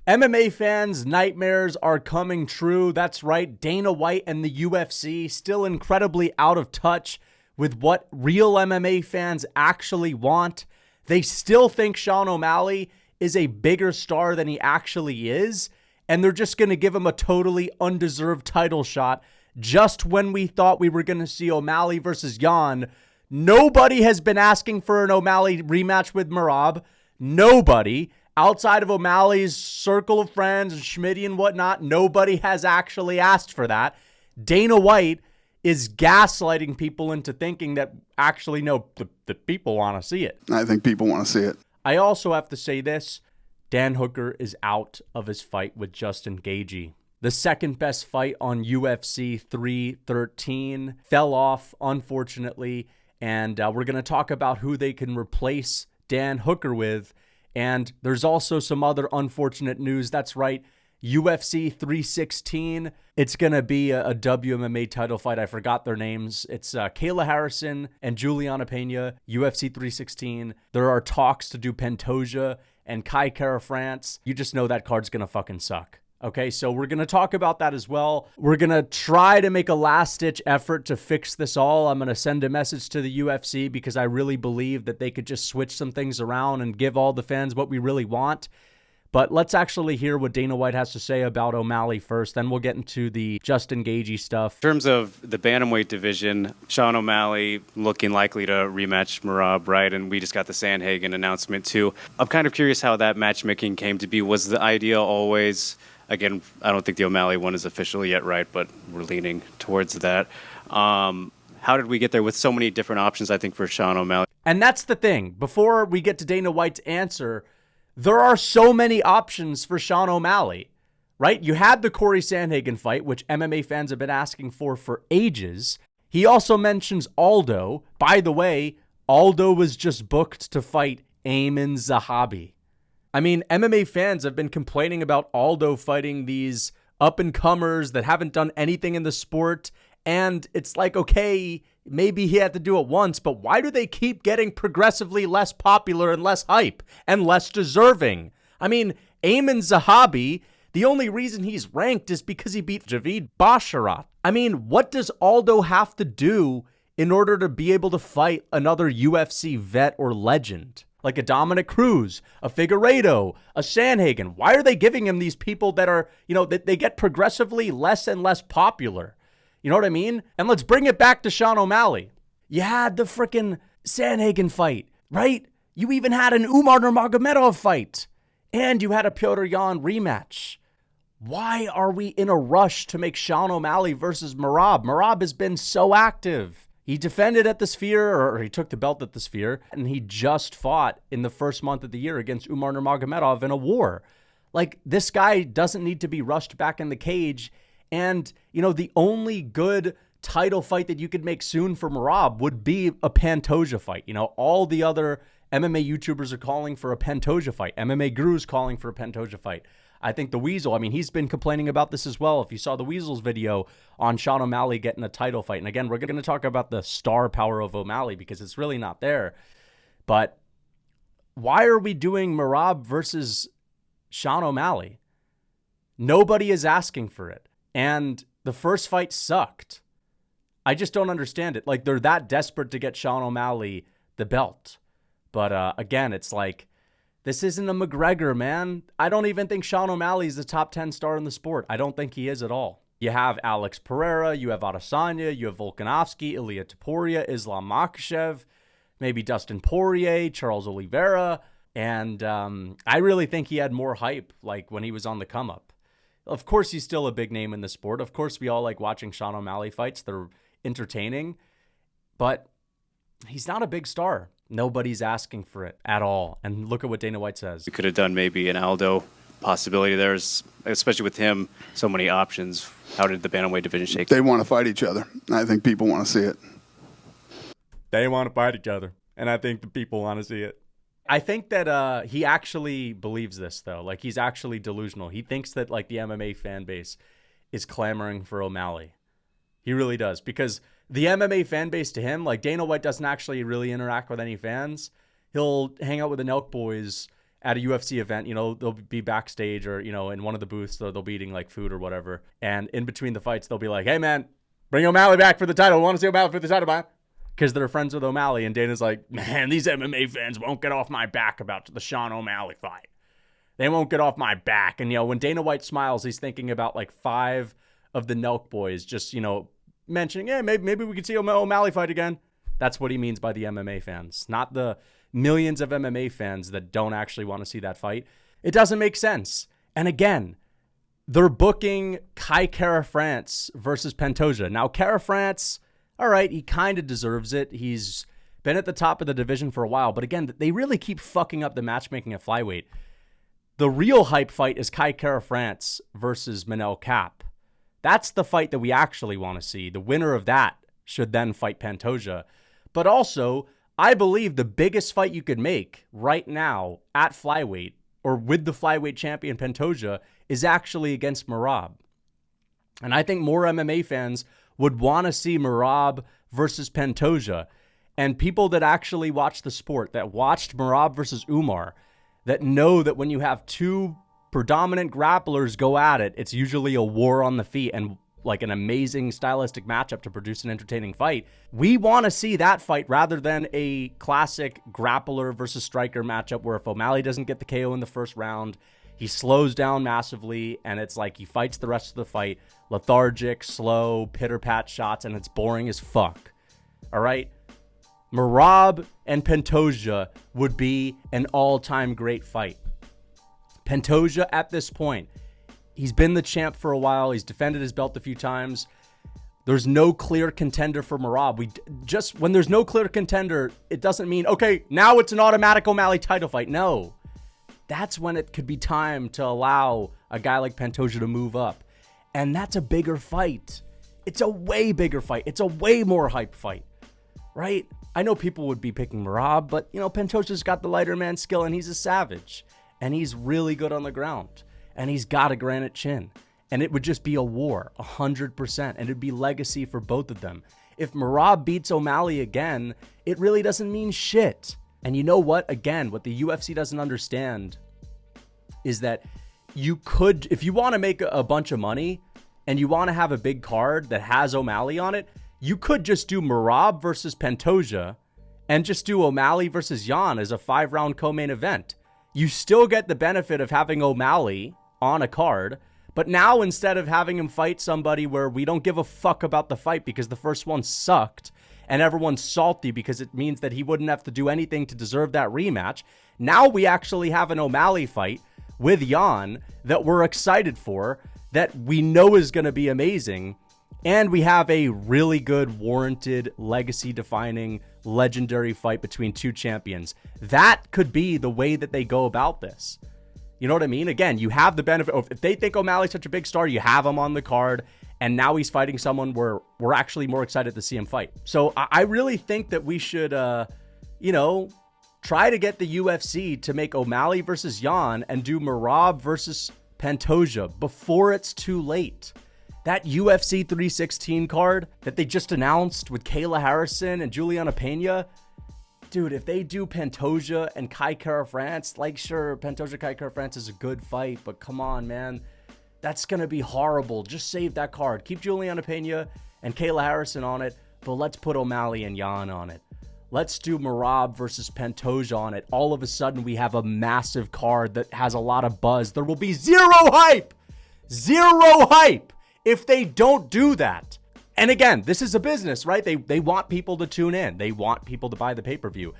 MMA fans' nightmares are coming true. That's right, Dana White and the UFC still incredibly out of touch with what real MMA fans actually want. They still think Sean O'Malley is a bigger star than he actually is, and they're just going to give him a totally undeserved title shot just when we thought we were going to see O'Malley versus Yan. Nobody has been asking for an O'Malley rematch with Merab. Nobody. Outside of O'Malley's circle of friends and Schmitty and whatnot, nobody has actually asked for that. Dana White is gaslighting people into thinking that actually, no, the people want to see it. I think people want to see it. I also have to say this. Dan Hooker is out of his fight with Justin Gaethje. The second best fight on UFC 313 fell off, unfortunately, and we're going to talk about who they can replace Dan Hooker with. And there's also some other unfortunate news. That's right, UFC 316. It's going to be a WMMA title fight. I forgot their names. It's Kayla Harrison and Juliana Pena, UFC 316. There are talks to do Pantoja and Kai Kara France. You just know that card's going to fucking suck. Okay, so we're going to talk about that as well. We're going to try to make a last-ditch effort to fix this all. I'm going to send a message to the UFC because I really believe that they could just switch some things around and give all the fans what we really want. But let's actually hear what Dana White has to say about O'Malley first. Then we'll get into the Justin Gaethje stuff. In terms of the bantamweight division, Sean O'Malley looking likely to rematch Merab, right? And we just got the Sandhagen announcement too. I'm kind of curious how that matchmaking came to be. Was the idea always... Again, I don't think the O'Malley one is official yet, right? But we're leaning towards that. How did we get there with so many different options, I think, for Sean O'Malley? And that's the thing. Before we get to Dana White's answer, there are so many options for Sean O'Malley, right? You had the Corey Sandhagen fight, which MMA fans have been asking for ages. He also mentions Aldo. By the way, Aldo was just booked to fight Ayman Zahabi. I mean, MMA fans have been complaining about Aldo fighting these up-and-comers that haven't done anything in the sport. And it's like, okay, maybe he had to do it once, but why do they keep getting progressively less popular and less hype and less deserving? I mean, Ayman Zahabi, the only reason he's ranked is because he beat Javid Basharat. I mean, what does Aldo have to do in order to be able to fight another UFC vet or legend? Like a Dominic Cruz, a Figueiredo, a Sandhagen. Why are they giving him these people that are, they get progressively less and less popular? You know what I mean? And let's bring it back to Sean O'Malley. You had the frickin' Sandhagen fight, right? You even had an Umar Nurmagomedov fight. And you had a Petr Yan rematch. Why are we in a rush to make Sean O'Malley versus Merab? Merab has been so active. He defended at the Sphere, or he took the belt at the Sphere, and he just fought in the first month of the year against Umar Nurmagomedov in a war. Like, this guy doesn't need to be rushed back in the cage. And, the only good title fight that you could make soon for Merab would be a Pantoja fight. All the other MMA YouTubers are calling for a Pantoja fight. MMA Guru's calling for a Pantoja fight. I think the Weasel, he's been complaining about this as well. If you saw the Weasel's video on Sean O'Malley getting a title fight. And again, we're going to talk about the star power of O'Malley because it's really not there. But why are we doing Merab versus Sean O'Malley? Nobody is asking for it. And the first fight sucked. I just don't understand it. Like, they're that desperate to get Sean O'Malley the belt. But again, it's like, this isn't a McGregor, man. I don't even think Sean O'Malley is the top 10 star in the sport. I don't think he is at all. You have Alex Pereira, you have Adesanya, you have Volkanovski, Ilia Topuria, Islam Makhachev, maybe Dustin Poirier, Charles Oliveira. And I really think he had more hype like when he was on the come up. Of course, he's still a big name in the sport. Of course, we all like watching Sean O'Malley fights. They're entertaining. But he's not a big star. Nobody's asking for it at all. And look at what Dana White says. We could have done maybe an Aldo possibility. There's, especially with him, so many options. How did the bantamweight division shake? They want to fight each other. I think people want to see it. They want to fight each other. And I think the people want to see it. I think that he actually believes this, though. Like, he's actually delusional. He thinks that, like, the MMA fan base is clamoring for O'Malley. He really does. Because the MMA fan base to him, like, Dana White doesn't actually really interact with any fans. He'll hang out with the Nelk boys at a UFC event, you know, they'll be backstage or, you know, in one of the booths, they'll be eating like food or whatever. And in between the fights, they'll be like, hey, man, bring O'Malley back for the title. I want to see O'Malley for the title, man. Because they're friends with O'Malley. And Dana's like, man, these MMA fans won't get off my back about the Sean O'Malley fight. They won't get off my back. And, you know, when Dana White smiles, he's thinking about like 5 of the Nelk boys just, you know, mentioning, yeah, maybe we could see O'Malley fight again. That's what he means by the MMA fans, not the millions of MMA fans that don't actually want to see that fight. It doesn't make sense. And again, they're booking Kai Kara-France versus Pantoja. Now, Kara-France, all right, he kind of deserves it. He's been at the top of the division for a while. But again, they really keep fucking up the matchmaking at flyweight. The real hype fight is Kai Kara-France versus Manel Kape. That's the fight that we actually want to see. The winner of that should then fight Pantoja. But also, I believe the biggest fight you could make right now at flyweight or with the flyweight champion Pantoja is actually against Merab. And I think more MMA fans would want to see Merab versus Pantoja. And people that actually watch the sport, that watched Merab versus Umar, that know that when you have 2 predominant grapplers go at it, it's usually a war on the feet and like an amazing stylistic matchup to produce an entertaining fight. We want to see that fight rather than a classic grappler versus striker matchup where if O'Malley doesn't get the KO in the first round, he slows down massively and it's like he fights the rest of the fight lethargic, slow, pitter-pat shots, and it's boring as fuck. All right? Merab and Pantoja would be an all-time great fight. Pantoja at this point, he's been the champ for a while. He's defended his belt a few times. There's no clear contender for Merab. When there's no clear contender, it doesn't mean, okay, now it's an automatic O'Malley title fight. No. That's when it could be time to allow a guy like Pantoja to move up. And that's a bigger fight. It's a way bigger fight. It's a way more hype fight, right? I know people would be picking Merab, but, you know, Pantoja's got the lighter man skill and he's a savage. And he's really good on the ground. And he's got a granite chin. And it would just be a war, 100%. And it'd be legacy for both of them. If Merab beats O'Malley again, it really doesn't mean shit. And you know what? Again, what the UFC doesn't understand is that you could, if you want to make a bunch of money and you want to have a big card that has O'Malley on it, you could just do Merab versus Pantoja and just do O'Malley versus Yan as a 5-round co-main event. You still get the benefit of having O'Malley on a card, but now instead of having him fight somebody where we don't give a fuck about the fight because the first one sucked and everyone's salty because it means that he wouldn't have to do anything to deserve that rematch, now we actually have an O'Malley fight with Yan that we're excited for, that we know is going to be amazing, and we have a really good, warranted, legacy-defining, legendary fight between 2 champions. That could be the way that they go about this. You know what I mean? Again, you have the benefit of, if they think O'Malley's such a big star, you have him on the card, and now he's fighting someone where we're actually more excited to see him fight. So I really think that we should, try to get the UFC to make O'Malley versus Yan and do Merab versus Pantoja before it's too late. That UFC 316 card that they just announced with Kayla Harrison and Juliana Pena, dude, if they do Pantoja and Kai Kara-France, like, sure, Pantoja Kai Kara-France is a good fight, but come on, man. That's going to be horrible. Just save that card. Keep Juliana Pena and Kayla Harrison on it, but let's put O'Malley and Yan on it. Let's do Merab versus Pantoja on it. All of a sudden, we have a massive card that has a lot of buzz. There will be zero hype if they don't do that. And again, this is a business, right? They want people to tune in. They want people to buy the pay-per-view.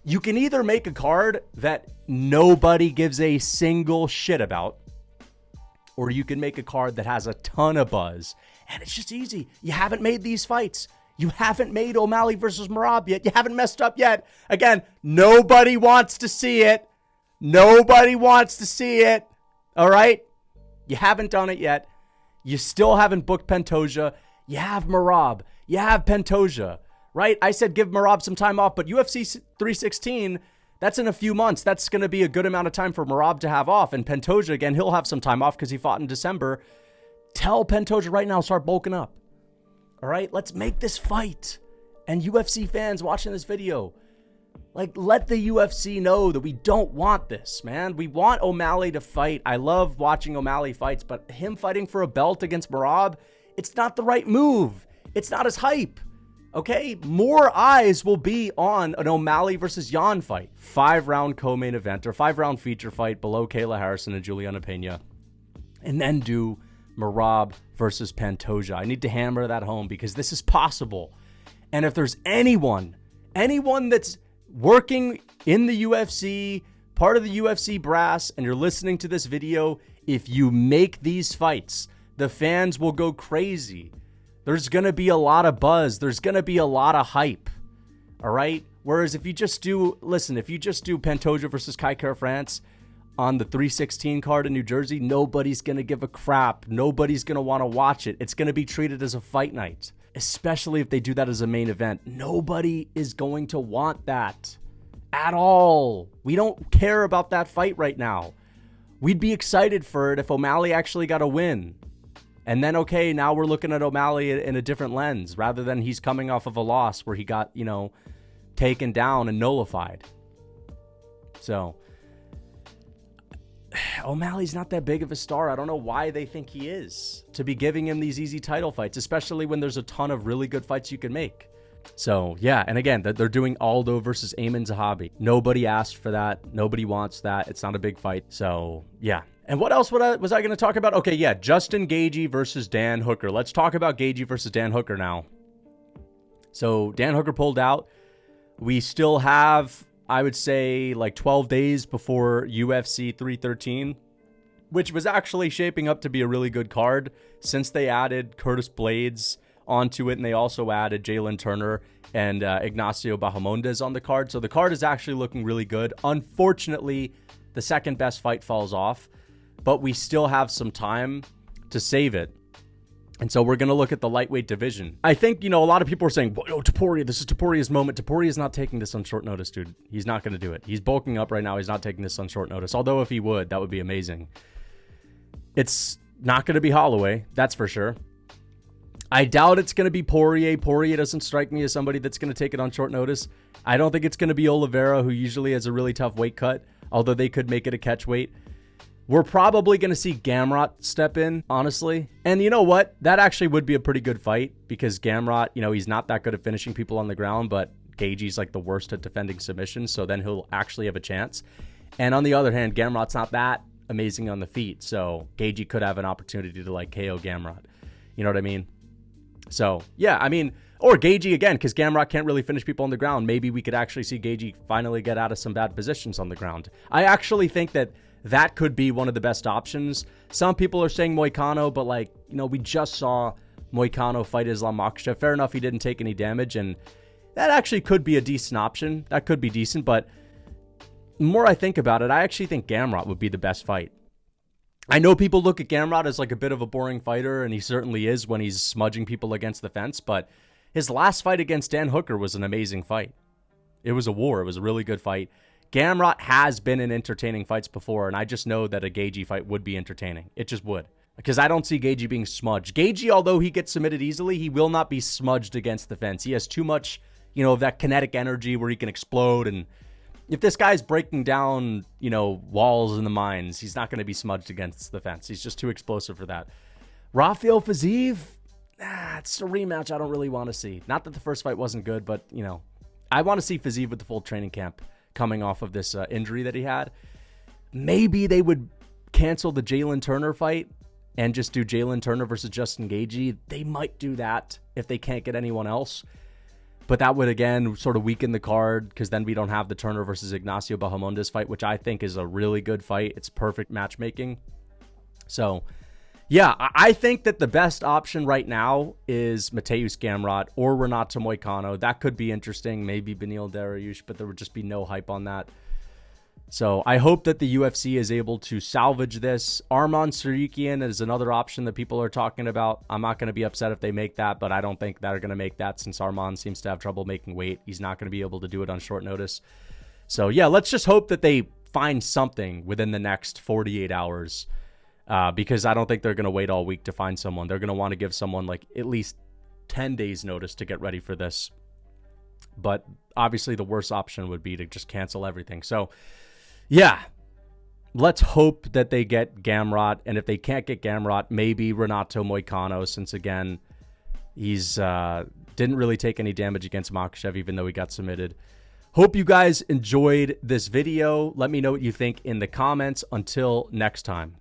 You can either make a card that nobody gives a single shit about, or you can make a card that has a ton of buzz. And it's just easy. You haven't made these fights. You haven't made O'Malley versus Merab yet. You haven't messed up yet. Again, nobody wants to see it. Nobody wants to see it. All right? You haven't done it yet. You still haven't booked Pantoja. You have Merab. You have Pantoja. Right? I said give Merab some time off, but UFC 316, that's in a few months. That's going to be a good amount of time for Merab to have off. And Pantoja, again, he'll have some time off because he fought in December. Tell Pantoja right now, start bulking up. All right, let's make this fight. And UFC fans watching this video, Like, let the UFC know that we don't want this, man. We want O'Malley to fight. I love watching O'Malley fights, but him fighting for a belt against Merab, it's not the right move. It's not as hype, okay? More eyes will be on an O'Malley versus Yan fight. 5-round co-main event or 5-round feature fight below Kayla Harrison and Juliana Pena. And then do Merab versus Pantoja. I need to hammer that home because this is possible. And if there's anyone that's working in the UFC, part of the UFC brass, and you're listening to this video, if you make these fights, the fans will go crazy. There's going to be a lot of buzz. There's going to be a lot of hype. All right? Whereas if you just do Pantoja versus Kai Kara France on the 316 card in New Jersey, nobody's going to give a crap. Nobody's going to want to watch it. It's going to be treated as a fight night. Especially if they do that as a main event. Nobody is going to want that at all. We don't care about that fight right now. We'd be excited for it if O'Malley actually got a win. And then, okay, now we're looking at O'Malley in a different lens rather than he's coming off of a loss where he got, taken down and nullified. So O'Malley's not that big of a star. I don't know why they think he is to be giving him these easy title fights, especially when there's a ton of really good fights you can make. So, yeah. And again, they're doing Aldo versus Amin Zahabi. Nobody asked for that. Nobody wants that. It's not a big fight. So, yeah. And what else was I going to talk about? Okay, yeah. Justin Gaethje versus Dan Hooker. Let's talk about Gaethje versus Dan Hooker now. So, Dan Hooker pulled out. We still have, I would say, like 12 days before UFC 313, which was actually shaping up to be a really good card since they added Curtis Blades onto it, and they also added Jalen Turner and Ignacio Bahamondes on the card. So the card is actually looking really good. Unfortunately, the second best fight falls off, but we still have some time to save it. And so we're going to look at the lightweight division. I think, a lot of people are saying, oh, Topuria, this is Topuria's moment. Topuria is not taking this on short notice, dude. He's not going to do it. He's bulking up right now. He's not taking this on short notice. Although if he would, that would be amazing. It's not going to be Holloway. That's for sure. I doubt it's going to be Poirier. Poirier doesn't strike me as somebody that's going to take it on short notice. I don't think it's going to be Oliveira, who usually has a really tough weight cut, although they could make it a catch weight. We're probably going to see Gamrot step in, honestly. And you know what? That actually would be a pretty good fight because Gamrot, he's not that good at finishing people on the ground, but Gaethje's like the worst at defending submissions, so then he'll actually have a chance. And on the other hand, Gamrot's not that amazing on the feet, so Gaethje could have an opportunity to like KO Gamrot. You know what I mean? So, yeah, or Gaethje again, because Gamrot can't really finish people on the ground. Maybe we could actually see Gaethje finally get out of some bad positions on the ground. I actually think that could be one of the best options. Some people are saying Moicano, but we just saw Moicano fight Islam Makhachev. Fair enough, he didn't take any damage, and that actually could be a decent option. That could be decent, but the more I think about it, I actually think Gamrot would be the best fight. I know people look at Gamrot as like a bit of a boring fighter, and he certainly is when he's smudging people against the fence, but his last fight against Dan Hooker was an amazing fight. It was a war. It was a really good fight. Gamrot has been in entertaining fights before, and I just know that a Gaethje fight would be entertaining. It just would. Because I don't see Gaethje being smudged. Gaethje, although he gets submitted easily, he will not be smudged against the fence. He has too much, of that kinetic energy where he can explode, and if this guy's breaking down, walls in the mines, he's not going to be smudged against the fence. He's just too explosive for that. Rafael Fiziev, it's a rematch I don't really want to see. Not that the first fight wasn't good, but, I want to see Fiziev with the full training camp coming off of this injury that he had. Maybe they would cancel the Jalen Turner fight and just do Jalen Turner versus Justin Gaethje. They might do that if they can't get anyone else. But that would, again, sort of weaken the card because then we don't have the Turner versus Ignacio Bahamondes fight, which I think is a really good fight. It's perfect matchmaking. So, yeah, I think that the best option right now is Mateusz Gamrot or Renato Moicano. That could be interesting. Maybe Beneil Dariush, but there would just be no hype on that. So I hope that the UFC is able to salvage this. Arman Tsarukyan is another option that people are talking about. I'm not going to be upset if they make that, but I don't think they're going to make that since Arman seems to have trouble making weight. He's not going to be able to do it on short notice. So yeah, let's just hope that they find something within the next 48 hours because I don't think they're going to wait all week to find someone. They're going to want to give someone like at least 10 days notice to get ready for this. But obviously the worst option would be to just cancel everything. So, yeah, let's hope that they get Gamrot. And if they can't get Gamrot, maybe Renato Moicano, since, again, he's didn't really take any damage against Makhachev, even though he got submitted. Hope you guys enjoyed this video. Let me know what you think in the comments. Until next time.